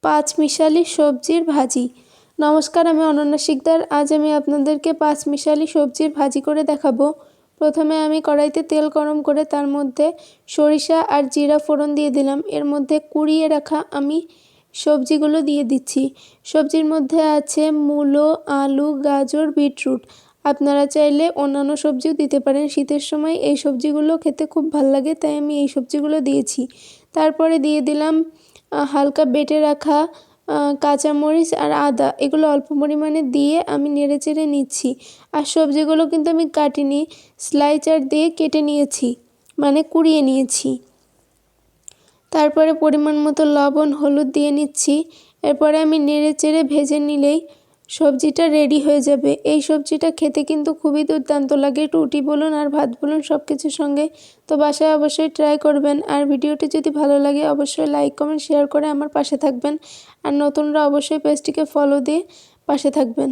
পাঁচমিশালি সবজির ভাজি। নমস্কার, আমি অনন্যা শিকদার। আজ আমি আপনাদেরকে পাঁচমিশালি সবজির ভাজি করে দেখাবো। প্রথমে আমি কড়াইতে তেল গরম করে তার মধ্যে সরিষা আর জিরা ফোড়ন দিয়ে দিলাম। এর মধ্যে কুড়িয়ে রাখা আমি সবজিগুলো দিয়ে দিচ্ছি। সবজির মধ্যে আছে মূলো, আলু, গাজর, বিটরুট। আপনারা চাইলে অন্যান্য সবজিও দিতে পারেন। শীতের সময় এই সবজিগুলো খেতে খুব ভালো লাগে, তাই আমি এই সবজিগুলো দিয়েছি। তারপরে দিয়ে দিলাম হালকা বেটে রাখা কাঁচামরিচ আর আদা। এগুলো অল্প পরিমাণে দিয়ে আমি নেড়েচেড়ে নিচ্ছি। আর সবজিগুলো কিন্তু আমি কাটিনি, স্লাইসার দিয়ে কেটে নিয়েছি, মানে কুড়িয়ে নিয়েছি। তারপরে পরিমাণ মতো লবণ, হলুদ দিয়ে নিচ্ছি। এরপরে আমি নেড়েচেড়ে ভেজে নিলেই সবজিটা রেডি হয়ে যাবে। এই সবজিটা খেতে কিন্তু খুবই দুর্দান্ত লাগে, রুটি বলুন আর ভাত বলুন সব কিছুর সঙ্গে। তো বাসায় অবশ্যই ট্রাই করবেন। আর ভিডিওটি যদি ভালো লাগে অবশ্যই লাইক, কমেন্ট, শেয়ার করে আমার পাশে থাকবেন। আর নতুনরা অবশ্যই পেজটিকে ফলো দিয়ে পাশে থাকবেন।